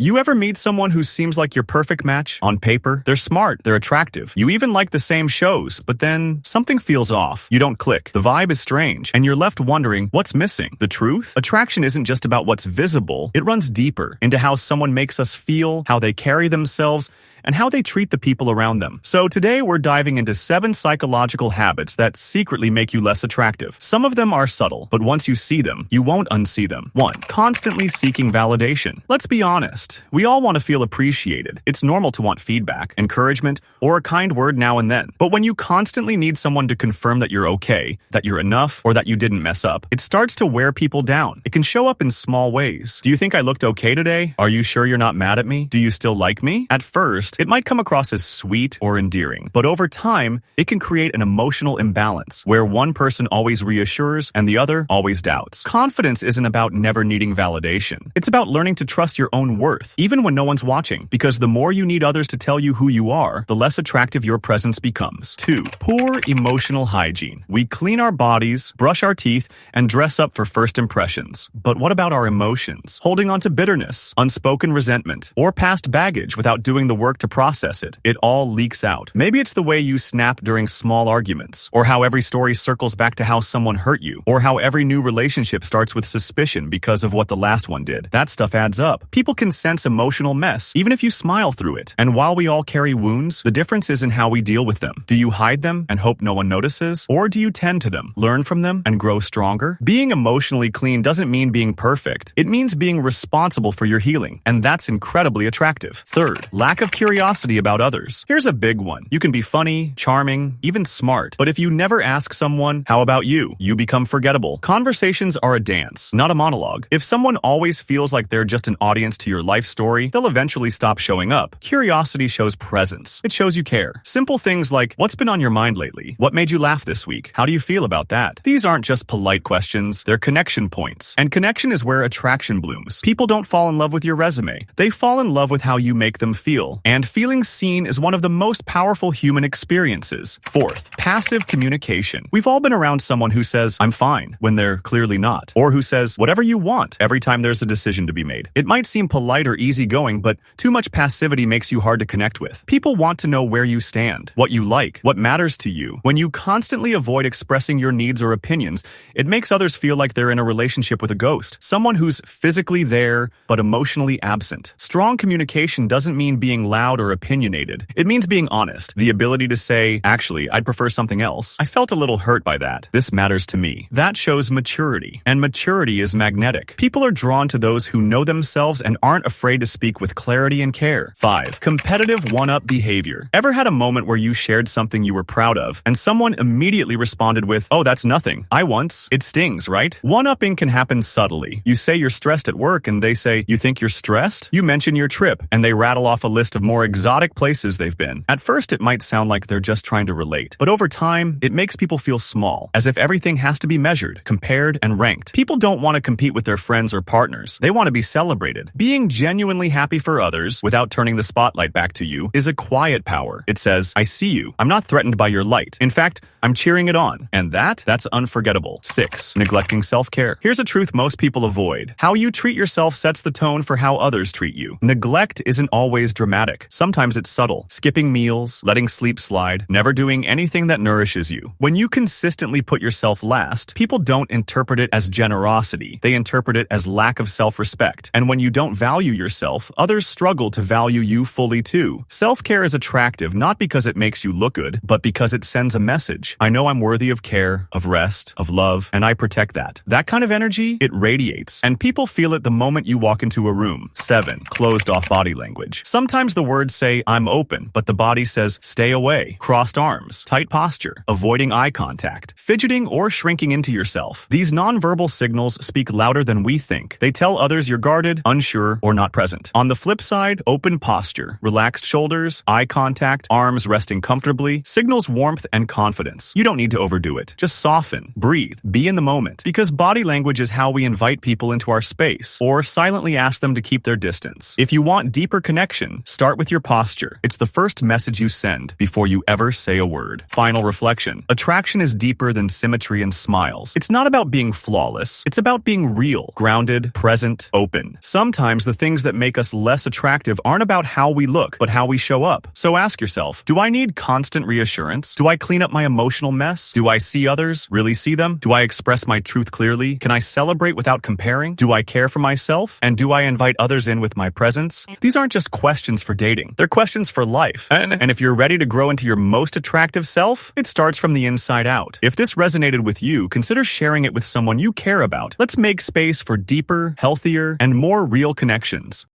You ever meet someone who seems like your perfect match? On paper, they're smart, they're attractive. You even like the same shows, but then something feels off. You don't click. The vibe is strange, and you're left wondering what's missing. The truth? Attraction isn't just about what's visible. It runs deeper into how someone makes us feel, how they carry themselves, and how they treat the people around them. So today we're diving into 7 psychological habits that secretly make you less attractive. Some of them are subtle, but once you see them, you won't unsee them. 1. Constantly seeking validation. Let's be honest. We all want to feel appreciated. It's normal to want feedback, encouragement, or a kind word now and then. But when you constantly need someone to confirm that you're okay, that you're enough, or that you didn't mess up, it starts to wear people down. It can show up in small ways. Do you think I looked okay today? Are you sure you're not mad at me? Do you still like me? At first, it might come across as sweet or endearing, but over time, it can create an emotional imbalance where one person always reassures and the other always doubts. Confidence isn't about never needing validation. It's about learning to trust your own worth, even when no one's watching, because the more you need others to tell you who you are, the less attractive your presence becomes. 2. Poor emotional hygiene. We clean our bodies, brush our teeth, and dress up for first impressions. But what about our emotions? Holding on to bitterness, unspoken resentment, or past baggage without doing the work to process it. It all leaks out. Maybe it's the way you snap during small arguments, or how every story circles back to how someone hurt you, or how every new relationship starts with suspicion because of what the last one did. That stuff adds up. People can sense emotional mess, even if you smile through it. And while we all carry wounds, the difference is in how we deal with them. Do you hide them and hope no one notices? Or do you tend to them, learn from them, and grow stronger? Being emotionally clean doesn't mean being perfect. It means being responsible for your healing, and that's incredibly attractive. 3rd, lack of curiosity about others. Here's a big one. You can be funny, charming, even smart, but if you never ask someone, how about you? You become forgettable. Conversations are a dance, not a monologue. If someone always feels like they're just an audience to your life story, they'll eventually stop showing up. Curiosity shows presence. It shows you care. Simple things like, what's been on your mind lately? What made you laugh this week? How do you feel about that? These aren't just polite questions, they're connection points. And connection is where attraction blooms. People don't fall in love with your resume. They fall in love with how you make them feel. And feeling seen is one of the most powerful human experiences. 4th, passive communication. We've all been around someone who says, I'm fine, when they're clearly not. Or who says, whatever you want, every time there's a decision to be made. It might seem polite or easygoing, but too much passivity makes you hard to connect with. People want to know where you stand, what you like, what matters to you. When you constantly avoid expressing your needs or opinions, it makes others feel like they're in a relationship with a ghost, someone who's physically there, but emotionally absent. Strong communication doesn't mean being loud or opinionated. It means being honest, the ability to say, actually, I'd prefer something else. I felt a little hurt by that. This matters to me. That shows maturity, and maturity is magnetic. People are drawn to those who know themselves and aren't afraid to speak with clarity and care. 5. Competitive OneUp behavior. Ever had a moment where you shared something you were proud of, and someone immediately responded with, oh, that's nothing. I once. It stings, right? One-upping can happen subtly. You say you're stressed at work, and they say, you think you're stressed? You mention your trip, and they rattle off a list of more exotic places they've been. At first, it might sound like they're just trying to relate, but over time, it makes people feel small, as if everything has to be measured, compared, and ranked. People don't want to compete with their friends or partners. They want to be celebrated. Being genuinely happy for others, without turning the spotlight back to you, is a quiet power. It says, I see you. I'm not threatened by your light. In fact, I'm cheering it on. And that's unforgettable. 6. Neglecting self-care. Here's a truth most people avoid. How you treat yourself sets the tone for how others treat you. Neglect isn't always dramatic. Sometimes it's subtle. Skipping meals, letting sleep slide, never doing anything that nourishes you. When you consistently put yourself last, people don't interpret it as generosity. They interpret it as lack of self-respect. And when you don't value yourself, others struggle to value you fully too. Self-care is attractive not because it makes you look good, but because it sends a message. I know I'm worthy of care, of rest, of love, and I protect that. That kind of energy, it radiates, and people feel it the moment you walk into a room. 7. Closed-off body language. Sometimes the words say, I'm open, but the body says, stay away, crossed arms, tight posture, avoiding eye contact, fidgeting or shrinking into yourself. These nonverbal signals speak louder than we think. They tell others you're guarded, unsure, or not present. On the flip side, open posture, relaxed shoulders, eye contact, arms resting comfortably, signals warmth and confidence. distance. You don't need to overdo it. Just soften, breathe, be in the moment. Because body language is how we invite people into our space, or silently ask them to keep their distance. If you want deeper connection, start with your posture. It's the first message you send before you ever say a word. Final reflection. Attraction is deeper than symmetry and smiles. It's not about being flawless. It's about being real, grounded, present, open. Sometimes the things that make us less attractive aren't about how we look, but how we show up. So ask yourself, do I need constant reassurance? Do I clean up my emotional mess? Do I see others? Really see them? Do I express my truth clearly? Can I celebrate without comparing? Do I care for myself? And do I invite others in with my presence? These aren't just questions for dating. They're questions for life. And if you're ready to grow into your most attractive self, it starts from the inside out. If this resonated with you, consider sharing it with someone you care about. Let's make space for deeper, healthier, and more real connections.